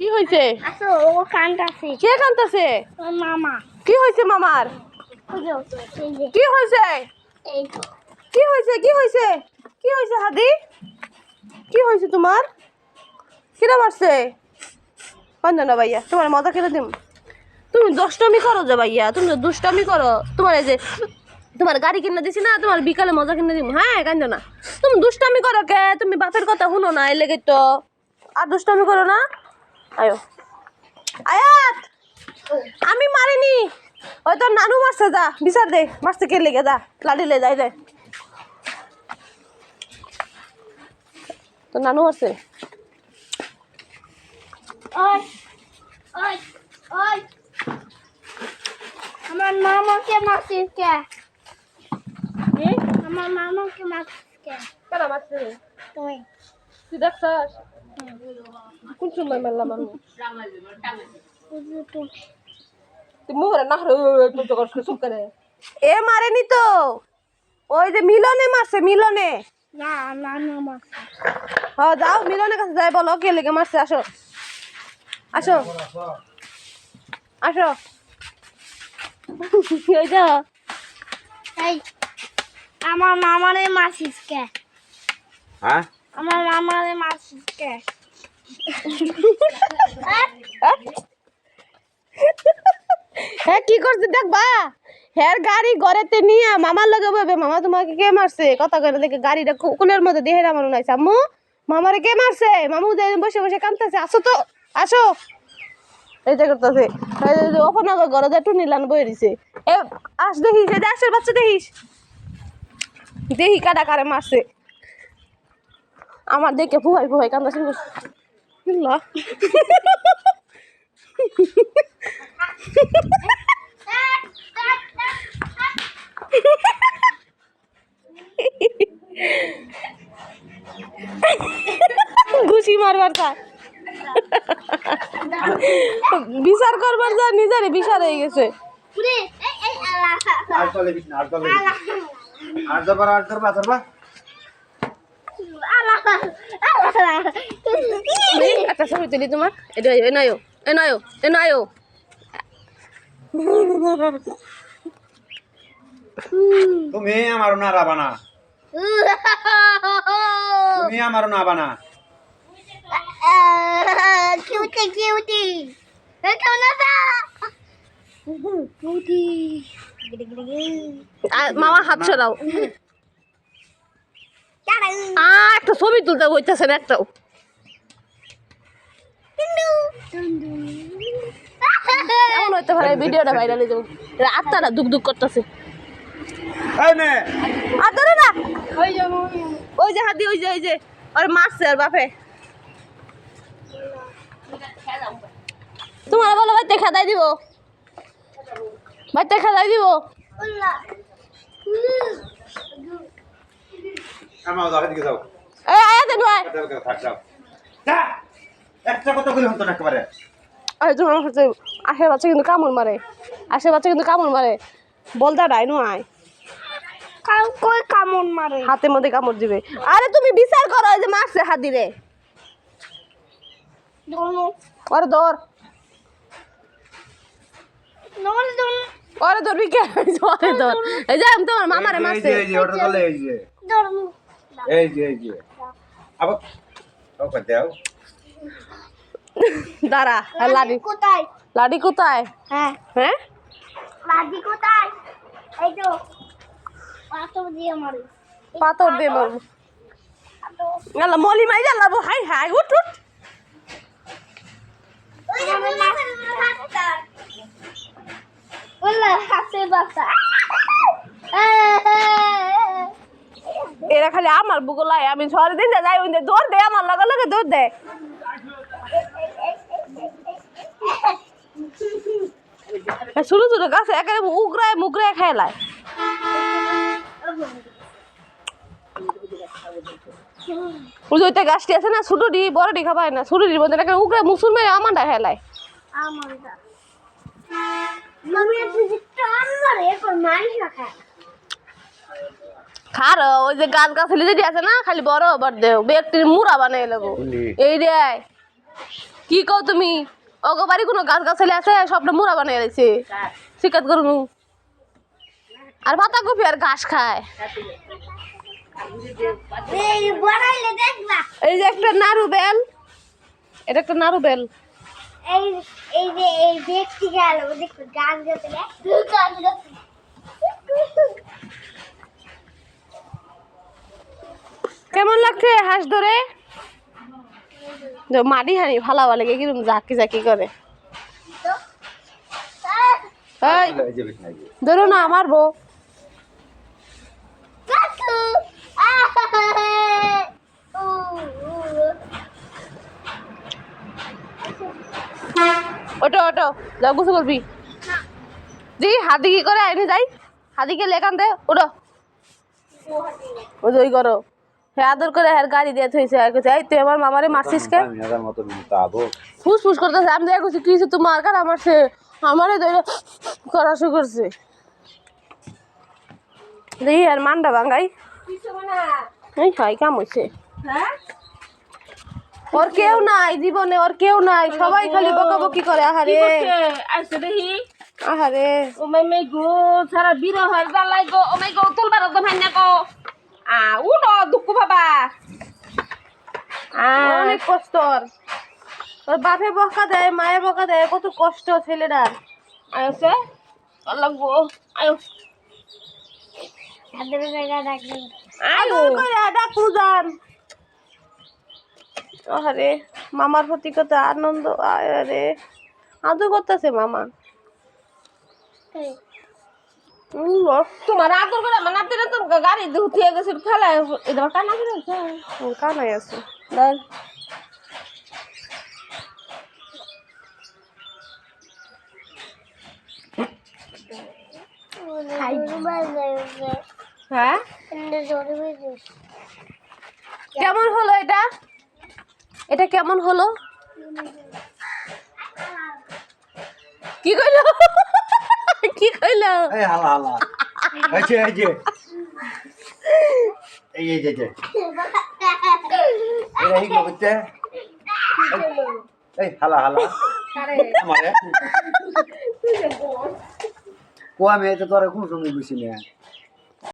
কি হইছে? আসো ও কান্তাছে। কে কান্তাছে? মামা। কি হইছে মামার? কি হইছে? কি হইছে? কি হইছে? কি হইছে হাদি? কি হইছে তোমার? কিরা মারছে? না ভাইয়া, তোমার মজা কেটে দিম। তুমি দুষ্টামি করো যে ভাইয়া, তুমি দুষ্টামি করো। তোমার এই যে তোমার গাড়ি কিনে দিছি না, তোমার বিকালে মজা কিনে দিব। হ্যাঁ, কান্দো না। তুমি দুষ্টামি করো কে? তুমি বাপের কথা শুনো না, এই লেগে তো। আর দুষ্টামি করো না। আয়ো আয়াত, আমি মারিনি, ওই তোর নানু মারছে। যা বিচার দে, মারছে কে লেগে। যা লাঠি লে, যাই যায়। তোর নানু মারছে। ওই ওই ওই আমার মামাকে মারছিস কে? কি? আমার মামাকে মারছিস কে? কেন মারছে? তুই তুই দেখছস? কোন সময় মারলাম আমি? তুই মুহরে না চুপ করে। এ মারেনি তো, ওই যে মিলনে মারছে। মিলনে না নানু মারছে। হ্যাঁ, যাও মিলনের কাছে যাই, বলো কে লেগে মারছে। আসো আসো আসো। ওই যা। এই আমার মামারে মারছিস কে? হ্যাঁ, আমার মামারে মারছিস কে? হ্যাঁ, কি করছে দেখবা? হ্যাঁ, গাড়ি ঘরেতে নিয়ে মামার লগে বইবে। মামা তোমাকে কে মারছে কথা কয়ে দেখে গাড়িটা কোলের মধ্যে দেহে নামানো নাইছে। আম্মু, মামারে কে মারছে? মামু বসে বসে কাঁদতেছে। আসো তো, আসো। এই যে করতেছে ওপনাগর ঘরে যা টুনি লান বয়ে দিছে। এ আস, দেখিস এই যে আসের বাচ্চা, দেখিস দেহি কাটা কারে মারছে। আমার দেখে ফুহাই ফুহাই কান্দা শুরু করছে। ঘুষি মারবার তার বিচার করবার যা নিজেরই বিচার হয়ে গেছে। উরে এই আল্লাহ আর চলে বিছ না, আর চলে বিছ না। আর যাবার আর ধরবা ধরবা। আল্লাহ আল্লাহ একটা ছবি তুলি তোমার। এটা এ নয়ও, এ নয়ও, এ নয়ও। তুমি আমারও না রাবানা, তুমি আমারও না বানা। কিউটি কিউটি কেমন আছো? কিউটি মামা হাত সরাও। একটা ছবি তুলতে বইতেছে না একটাও। এমন হইতে পারে ভিডিওটা ভাইরাল হয়ে যাবে। আত্মাটা দুক দুক করতেছে। এই মেয়ে, আর ধরে না, ওই যাবো ওই যে হাতি, ওই যে ওর মারছে আর বাপে। তোমার বলো বাইতে খেদাই দিব, বাইতে খেদাই দিব। আল্লাহ আমার দাও দিকে যাও। এ আয়াতে নয়। থাক যাও। যা, একটা কথা কইলে হতো না একেবারে। আরে তোমার কাছে আশে বাচ্চা কিন্তু কামড় মারে, আশে বাচ্চা কিন্তু কামড় মারে। বলদা ডাইনো আয়, কাউ কই কামড় মারে? হাতের মধ্যে কামড় দিবে। আরে তুমি বিচার করো, এই যে মারছে হাতি রে। দোনো ওরে ধর, নল দোন ওরে ধরবি কে? ওরে ধর। এই যে তোমার মামারে মারছে। এই যে ওটা চলে এই যে। দোন এই যে। আবার ওকে দাও। দাঁড়া, লাডি কোথায়? লাডি কোথায়? হ্যাঁ হ্যাঁ, লাডি কোথায়? এই তো পাথর দিয়ে মারি। পাথর দিয়ে মারবো। গেল মলি মাই জ্বালাবো। হাই হাই, উঠ উঠ। এরা খালি আমার বুকলাই, আমি ঝড় দিন যাই ওই দৌড় দে, আমার লগে লগে দৌড় দে। ছোট ছোট গাছে একেবারে উগরায় মুগরায় খেলায়। ওই যে ওইটা গাছটি আছে না, ছোটটি বড়টি খাবাই না, ছোটটির মধ্যে একেবারে উগরায় মুসলমান আমারটা খেলায়। খার ওই যে গাছ গাছালি যেটি আছে না, খালি বড় আবার দেও ব্যক্তির মুড়া বানাই লাগবো। এই রে কি কি কও তুমি ওগো বাড়ি কোনো গাছ গাছালি আছে সবটা মুড়া বানিয়ে রয়েছে শিকাত করুন আর পাতা কপি আর ঘাস খায় এই বড়াইলে দেখবা এই যে একটা নাড়ু বেল এটা একটা নাড়ু বেল এই এই দেখতে গেল দেখো গাছ গাছে গাছ গাছে কেমন লাগছে হাঁস ধরে মাটি হানি ভালো লাগে কিরম জাকি জাকি করে এই এই যে বিছনা এই যে। ধরো না মারবো কাকু ওটো ওটো যাও গুছো করবি জি হাতি কি করে আইনি যাই হাতিকে লেখান দে ওটো ওই করো হ্যাঁ আদর করে হ্যাঁ গাড়ি দিয়ে থইছে আর কাছে এই তুই আমার মামারে মারছিস কে আমি হাজার মতো মিনিট আবো ফুস ফুস করতেছে আমি দেখো কি হয়েছে তোমার কার আমারছে আমারে ধরে করা শুরু করছে দেখি আর মান্ডা ভাঙ্গাই এই হাই কাম হয়েছে ওর কেউ নাই জীবনে ওর কেউ নাই সবাই খালি বকাবকি করে আহারে আইসে দেখি আহারে ও মাই গো সারা বিরহ হয়ে জ্বালাই গো ও মাই গো তুলবার তো ভাইনা গো উঠো দুঃখ বাবা অনেক কষ্ট ওর বাপে বকা দেয় মায়ে বকা দেয় কত কষ্ট ছেলেটার আইসে লাগবো আয়ো হাতের জায়গা রাখবেন আয়ো আদর করে ডাকু যান আহারে মামার প্রতি কত আনন্দ আরে আদর করতেছে মামা তোমার আদর করে আমার নাতিরা তো গাড়ি উঠিয়ে গেছে ফেলা এটা কানা করে কানাই আছে দেখ হ্যাঁ কেমন হলো এটা এটা কেমন হলো কি কইলো কি কইলো এই হালা হালা এই যে এই যে এই যে যে এই এই করতে এই হালা হালা আমারে কোয়া মেয়ে তো তোরা কোন সময় বুঝি না